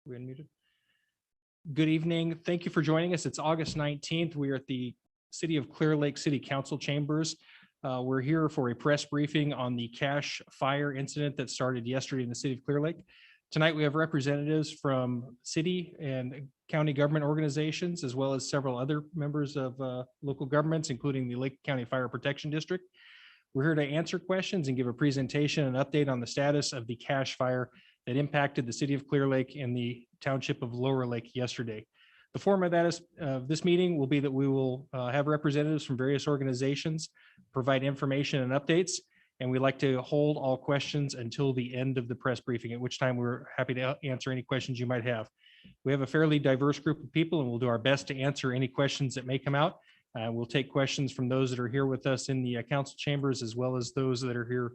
We unmuted. Good evening. Thank you for joining us. It's August 19th. We are at the City of Clearlake City Council Chambers. We're here for a press briefing on the cache fire incident that started yesterday in the City of Clearlake. Tonight, we have representatives from city and county government organizations, as well as several other members of local governments, including the Lake County Fire Protection District. We're here to answer questions and give a presentation and update on the status of the cache fire that impacted the City of Clearlake and the Township of Lower Lake yesterday. The format of this meeting will be that we will have representatives from various organizations provide information and updates, and we'd like to hold all questions until the end of the press briefing, at which time we're happy to answer any questions you might have. We have a fairly diverse group of people, and we'll do our best to answer any questions that may come out. We'll take questions from those that are here with us in the council chambers, as well as those that are here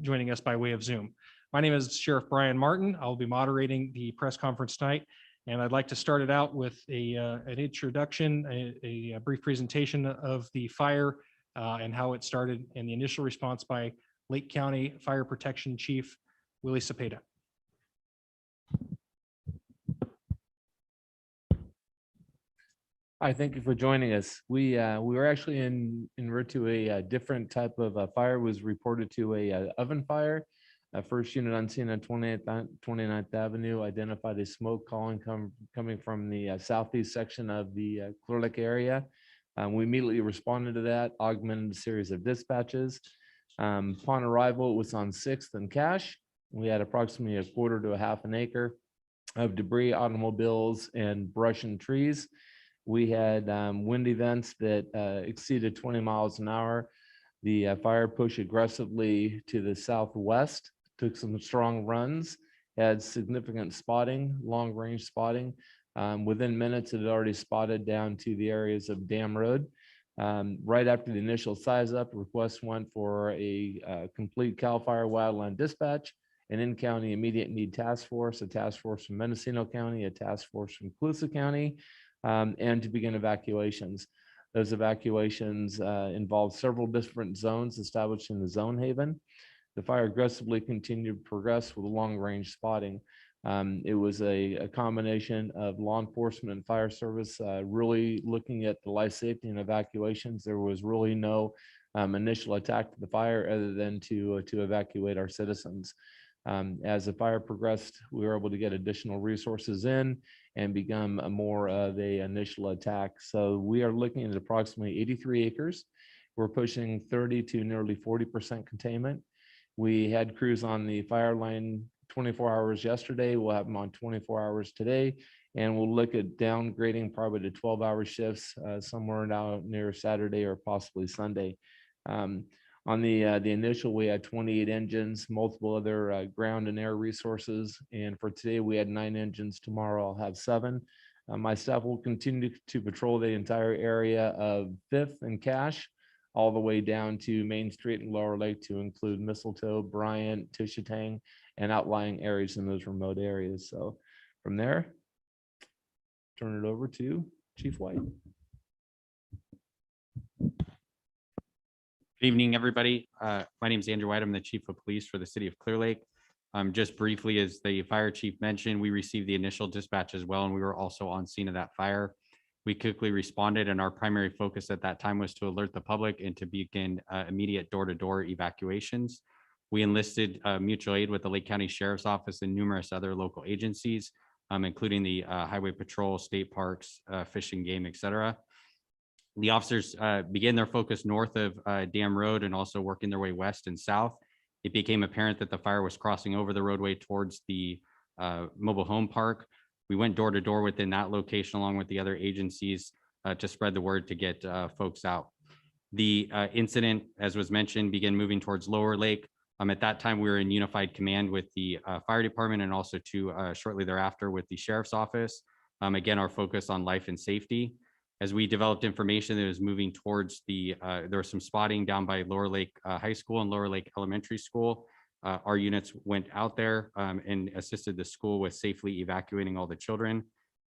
joining us by way of Zoom. My name is Sheriff Brian Martin. I'll be moderating the press conference tonight, and I'd like to start it out with an introduction, a brief presentation of the fire and how it started, and the initial response by Lake County Fire Protection Chief Willie Cepeda. Hi, thank you for joining us. We were actually en route to a different type of fire. Was reported to a oven fire. First unit on scene on 29th Avenue identified a smoke coming from the southeast section of the Clear Lake area. We immediately responded to that, augmented a series of dispatches. Upon arrival, it was on 6th and Cache. We had approximately a quarter to a half an acre of debris, automobiles, and brush and trees. We had wind events that exceeded 20 miles an hour. The fire pushed aggressively to the southwest, took some strong runs, had significant spotting, long range spotting. Within minutes, it had already spotted down to the areas of Dam Road. Right after the initial size up, request went for a complete CAL FIRE wildland dispatch, an in-county immediate need task force, a task force from Mendocino County, a task force from Colusa County, and to begin evacuations. Those evacuations involved several different zones established in the zone haven. The fire aggressively continued to progress with long-range spotting. It was a combination of law enforcement and fire service really looking at the life safety and evacuations. There was really no initial attack to the fire other than to evacuate our citizens. As the fire progressed, we were able to get additional resources in and become more of a initial attack. So we are looking at approximately 83 acres. We're pushing 30 to nearly 40% containment. We had crews on the fire line 24 hours yesterday. We'll have them on 24 hours today, and we'll look at downgrading probably to 12-hour shifts somewhere now near Saturday or possibly Sunday. On the initial, we had 28 engines, multiple other ground and air resources, and for today we had 9 engines. Tomorrow I'll have 7. My staff will continue to patrol the entire area of 5th and Cache, all the way down to Main Street and Lower Lake to include Mistletoe, Bryant, Tishatang, and outlying areas in those remote areas. So from there, turn it over to Chief White. Good evening, everybody. My name is Andrew White. I'm the Chief of Police for the City of Clear Lake. Just briefly, as the fire chief mentioned, we received the initial dispatch as well, and we were also on scene of that fire. We quickly responded, and our primary focus at that time was to alert the public and to begin immediate door-to-door evacuations. We enlisted mutual aid with the Lake County Sheriff's Office and numerous other local agencies, including the Highway Patrol, state parks, Fish and Game, etc. The officers began their focus north of Dam Road and also working their way west and south. It became apparent that the fire was crossing over the roadway towards the mobile home park. We went door to door within that location along with the other agencies to spread the word to get folks out. The incident, as was mentioned, began moving towards Lower Lake. At that time, we were in unified command with the fire department and also shortly thereafter with the sheriff's office. Again, our focus on life and safety. As we developed information that was moving towards there was some spotting down by Lower Lake High School and Lower Lake Elementary School. Our units went out there and assisted the school with safely evacuating all the children.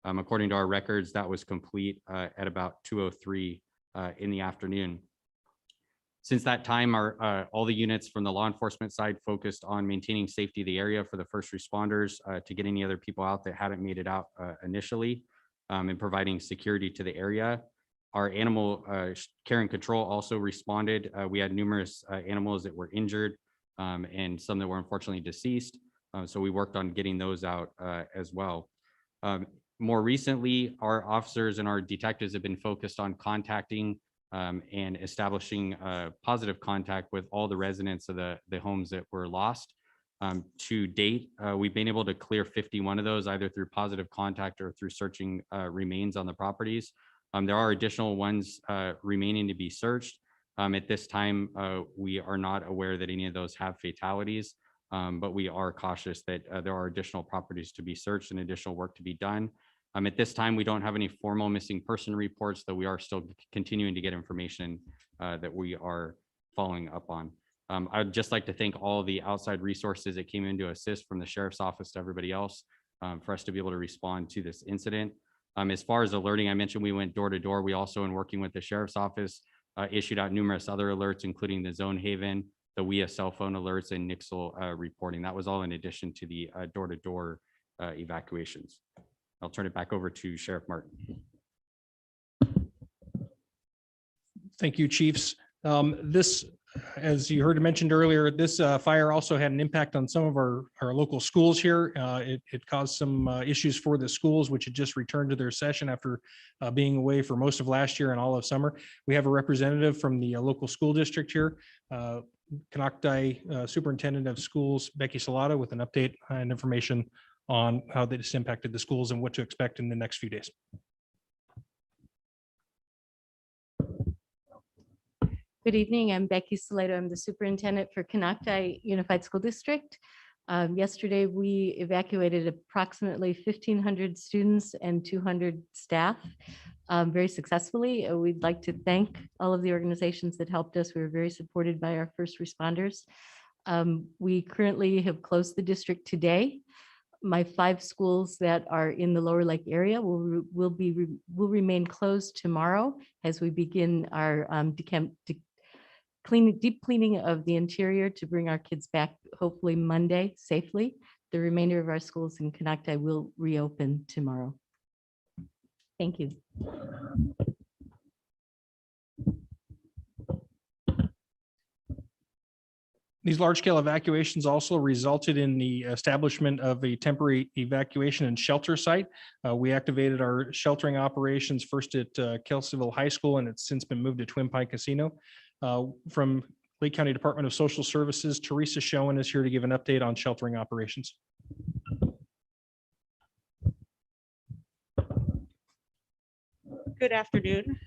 According to our records, that was complete at about 2:03 in the afternoon. Since that time, all the units from the law enforcement side focused on maintaining safety of the area for the first responders to get any other people out that hadn't made it out initially, and providing security to the area. Our animal care and control also responded. We had numerous animals that were injured and some that were unfortunately deceased. So we worked on getting those out as well. More recently, our officers and our detectives have been focused on contacting and establishing positive contact with all the residents of the homes that were lost. To date, we've been able to clear 51 of those, either through positive contact or through searching remains on the properties. There are additional ones remaining to be searched. At this time, we are not aware that any of those have fatalities, but we are cautious that there are additional properties to be searched and additional work to be done. At this time, we don't have any formal missing person reports, though we are still continuing to get information that we are following up on. I'd just like to thank all the outside resources that came in to assist, from the sheriff's office to everybody else, for us to be able to respond to this incident. As far as alerting, I mentioned we went door to door. We also, in working with the sheriff's office, issued out numerous other alerts, including the Zone Haven, the WIA cell phone alerts, and Nixle reporting. That was all in addition to the door-to-door evacuations. I'll turn it back over to Sheriff Martin. Thank you, chiefs. This, as you heard mentioned earlier, this fire also had an impact on some of our local schools here. It caused some issues for the schools, which had just returned to their session after being away for most of last year and all of summer. We have a representative from the local school district here, Canocti Superintendent of Schools, Becky Salata, with an update and information on how this impacted the schools and what to expect in the next few days. Good evening. I'm Becky Salato. I'm the superintendent for Canocti Unified School District. Yesterday, we evacuated approximately 1,500 students and 200 staff very successfully. We'd like to thank all of the organizations that helped us. We were very supported by our first responders. We currently have closed the district today. My 5 schools that are in the Lower Lake area will remain closed tomorrow as we begin our deep cleaning of the interior to bring our kids back hopefully Monday safely. The remainder of our schools in Canocti will reopen tomorrow. Thank you. These large-scale evacuations also resulted in the establishment of a temporary evacuation and shelter site. We activated our sheltering operations first at Kelseyville High School, and it's since been moved to Twin Pine Casino. From Lake County Department of Social Services, Teresa Schoen is here to give an update on sheltering operations. Good afternoon.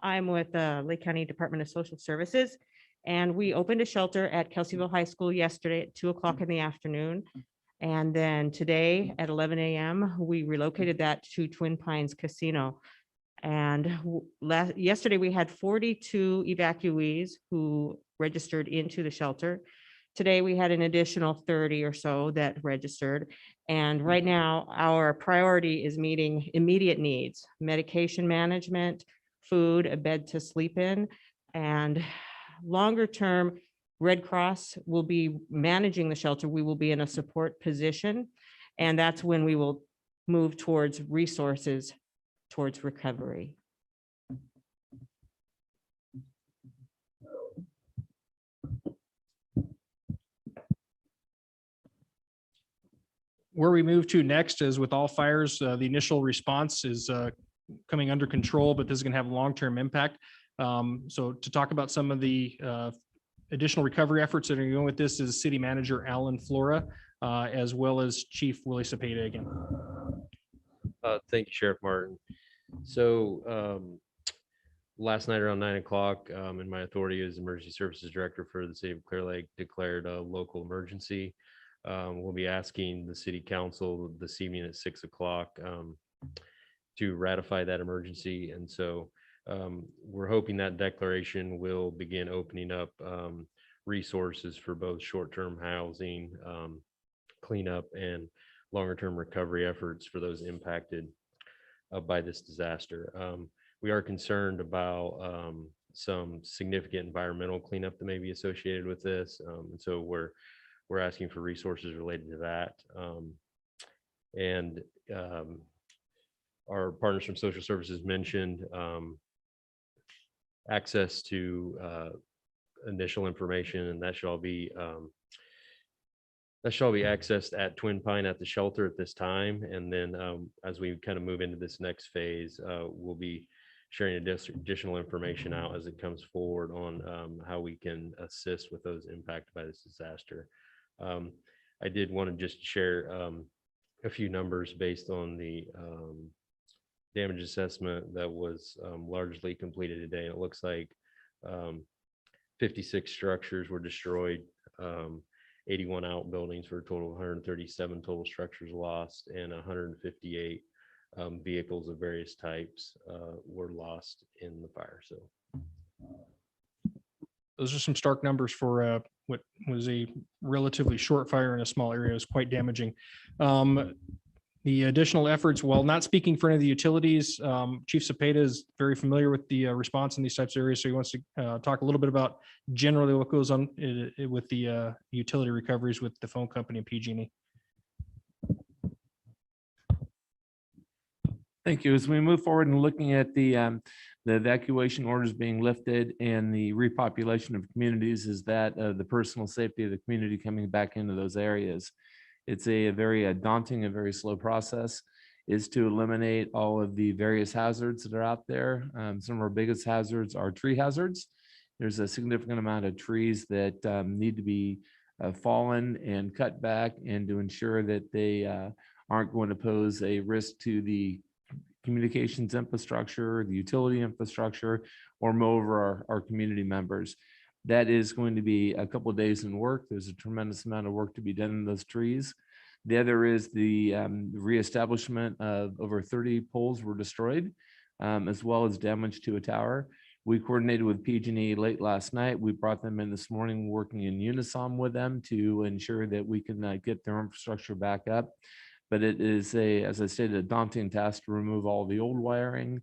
I'm with the Lake County Department of Social Services, and we opened a shelter at Kelseyville High School yesterday at 2 o'clock in the afternoon. And then today at 11 a.m., we relocated that to Twin Pines Casino. And yesterday we had 42 evacuees who registered into the shelter. Today we had an additional 30 or so that registered. And right now our priority is meeting immediate needs, medication management, food, a bed to sleep in, and longer term, Red Cross will be managing the shelter. We will be in a support position, and that's when we will move towards resources towards recovery. Where we move to next is, with all fires, the initial response is coming under control, but this is going to have long-term impact. So to talk about some of the additional recovery efforts that are going with this is City Manager Alan Flora, as well as Chief Willie Cepeda again. Thank you, Sheriff Martin. So last night around 9 o'clock, in my authority as Emergency Services Director for the City of Clearlake, declared a local emergency. We'll be asking the City Council this evening at 6 o'clock to ratify that emergency. And so we're hoping that declaration will begin opening up resources for both short-term housing, cleanup, and longer-term recovery efforts for those impacted by this disaster. We are concerned about some significant environmental cleanup that may be associated with this. And so we're asking for resources related to that. And our partners from social services mentioned access to initial information, and that should all be accessed at Twin Pine at the shelter at this time. And then as we kind of move into this next phase, we'll be sharing additional information out as it comes forward on how we can assist with those impacted by this disaster. I did want to just share a few numbers based on the damage assessment that was largely completed today. And it looks like 56 structures were destroyed, 81 outbuildings for a total of 137 total structures lost, and 158 vehicles of various types were lost in the fire. So Those are some stark numbers for what was a relatively short fire in a small area. It was quite damaging. The additional efforts, while not speaking for any of the utilities, Chief Cepeda is very familiar with the response in these types of areas. So he wants to talk a little bit about generally what goes on with the utility recoveries with the phone company and PG&E. Thank you. As we move forward and looking at the evacuation orders being lifted and the repopulation of communities, is that the personal safety of the community coming back into those areas. It's a very daunting and very slow process, is to eliminate all of the various hazards that are out there. Some of our biggest hazards are tree hazards. There's a significant amount of trees that need to be fallen and cut back, and to ensure that they aren't going to pose a risk to the communications infrastructure, the utility infrastructure, or moreover our community members. That is going to be a couple of days in work. There's a tremendous amount of work to be done in those trees. The other is the reestablishment of over 30 poles were destroyed, as well as damage to a tower. We coordinated with PG&E late last night. We brought them in this morning, working in unison with them to ensure that we can get their infrastructure back up. But it is as I stated, a daunting task to remove all the old wiring,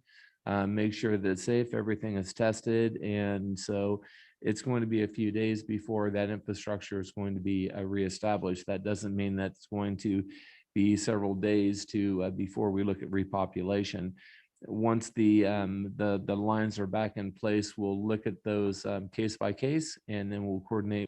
make sure that it's safe, everything is tested. And so it's going to be a few days before that infrastructure is going to be reestablished. That doesn't mean that's going to be several days to before we look at repopulation. Once the lines are back in place, we'll look at those case by case, and then we'll coordinate.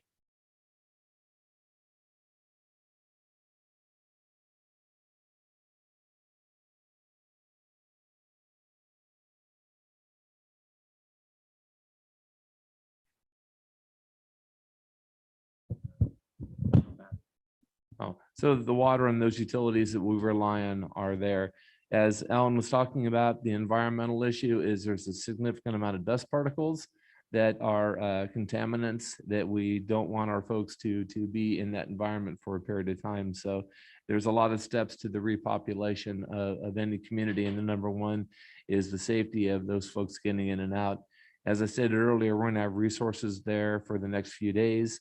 So the water and those utilities that we rely on are there. As Ellen was talking about, the environmental issue is there's a significant amount of dust particles that are contaminants that we don't want our folks to be in that environment for a period of time. So there's a lot of steps to the repopulation of any community. And the number one is the safety of those folks getting in and out. As I said earlier, we're going to have resources there for the next few days,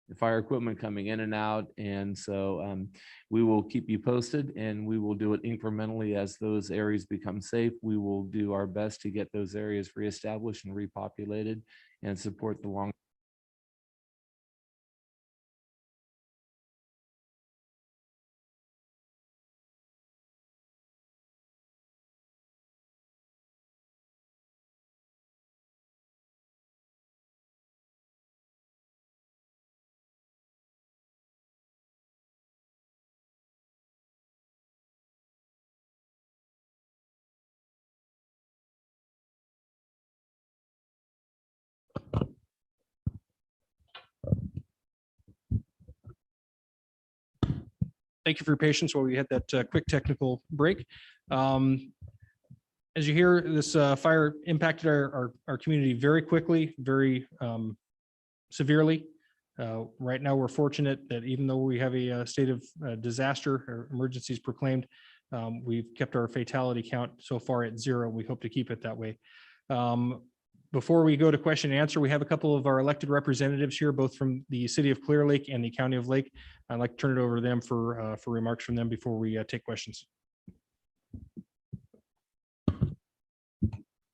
the fire equipment coming in and out. And so we will keep you posted, and we will do it incrementally as those areas become safe. We will do our best to get those areas reestablished and repopulated and support the long. Thank you for your patience while we had that quick technical break. As you hear, this fire impacted our community very quickly, very severely. Right now, we're fortunate that even though we have a state of disaster or emergencies proclaimed, we've kept our fatality count so far at 0. We hope to keep it that way. Before we go to question and answer, we have a couple of our elected representatives here, both from the city of Clearlake and the county of Lake. I'd like to turn it over to them for remarks from them before we take questions.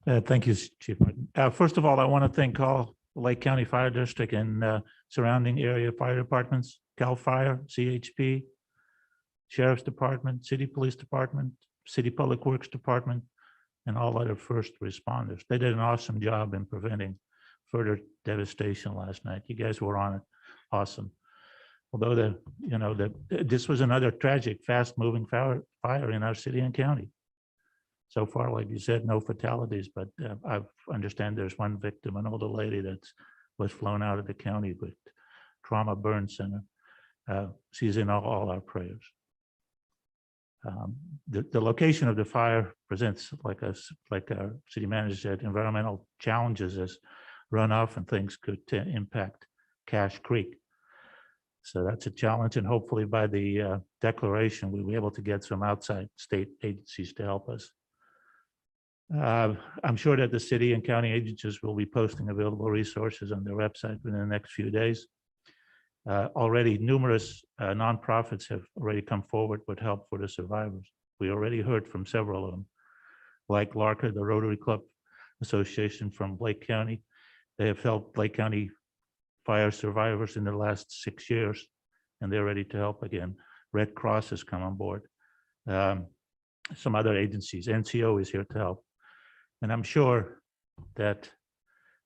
Thank you, Chief Martin. First of all, I want to thank all Lake County Fire District and surrounding area fire departments, CAL FIRE, CHP, Sheriff's Department, City Police Department, City Public Works Department, and all other first responders. They did an awesome job in preventing further devastation last night. You guys were on it. Awesome. Although this was another tragic, fast-moving fire in our city and county. So far, like you said, no fatalities, but I understand there's one victim, an older lady that was flown out of the county with trauma burn center. She's in all our prayers. The location of the fire presents, like our city manager said, environmental challenges as runoff and things could impact Cache Creek. So that's a challenge, and hopefully by the declaration, we'll be able to get some outside state agencies to help us. I'm sure that the city and county agencies will be posting available resources on their website within the next few days. Already numerous nonprofits have already come forward with help for the survivors. We already heard from several of them, like LARCA, the Rotary Club Association from Lake County. They have helped Lake County fire survivors in the last 6 years, and they're ready to help again. Red Cross has come on board. Some other agencies, NCO is here to help. And I'm sure that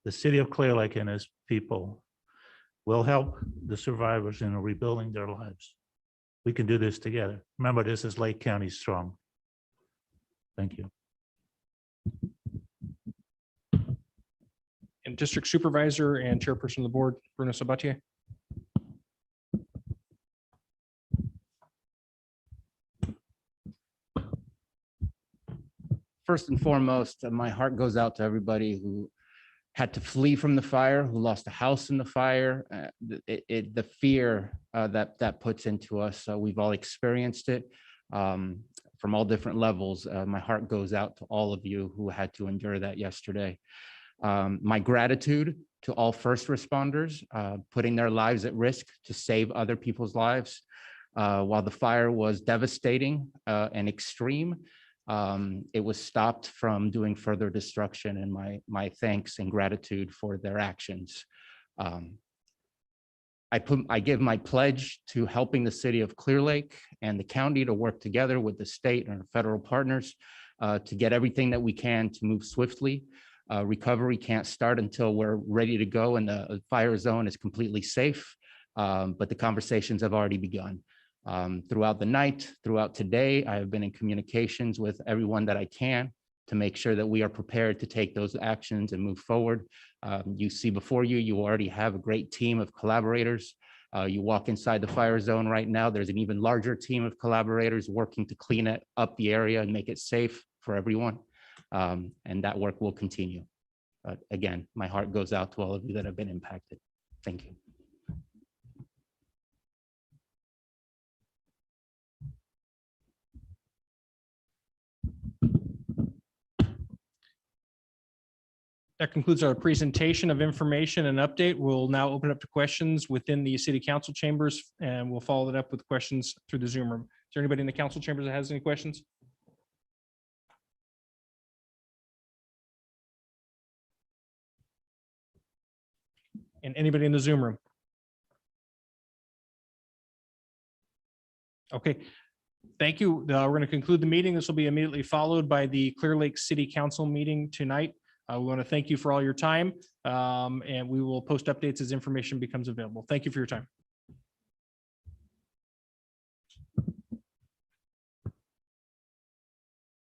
the city of Clear Lake and its people will help the survivors in rebuilding their lives. We can do this together. Remember, this is Lake County strong. Thank you. And District Supervisor and Chairperson of the Board, Bruno Sabatier. First and foremost, my heart goes out to everybody who had to flee from the fire, who lost a house in the fire. The fear that puts into us, we've all experienced it from all different levels. My heart goes out to all of you who had to endure that yesterday. My gratitude to all first responders putting their lives at risk to save other people's lives. While the fire was devastating and extreme, it was stopped from doing further destruction, and my thanks and gratitude for their actions. I give my pledge to helping the city of Clear Lake and the county to work together with the state and our federal partners to get everything that we can to move swiftly. Recovery can't start until we're ready to go and the fire zone is completely safe, but the conversations have already begun. Throughout the night, throughout today, I have been in communications with everyone that I can to make sure that we are prepared to take those actions and move forward. You see before you, you already have a great team of collaborators. You walk inside the fire zone right now, there's an even larger team of collaborators working to clean it up the area and make it safe for everyone. And that work will continue. But again, my heart goes out to all of you that have been impacted. Thank you. That concludes our presentation of information and update. We'll now open up to questions within the city council chambers, and we'll follow that up with questions through the Zoom room. Is there anybody in the council chambers that has any questions? And anybody in the Zoom room? Okay, thank you. We're going to conclude the meeting. This will be immediately followed by the Clear Lake City Council meeting tonight. We want to thank you for all your time, and we will post updates as information becomes available. Thank you for your time.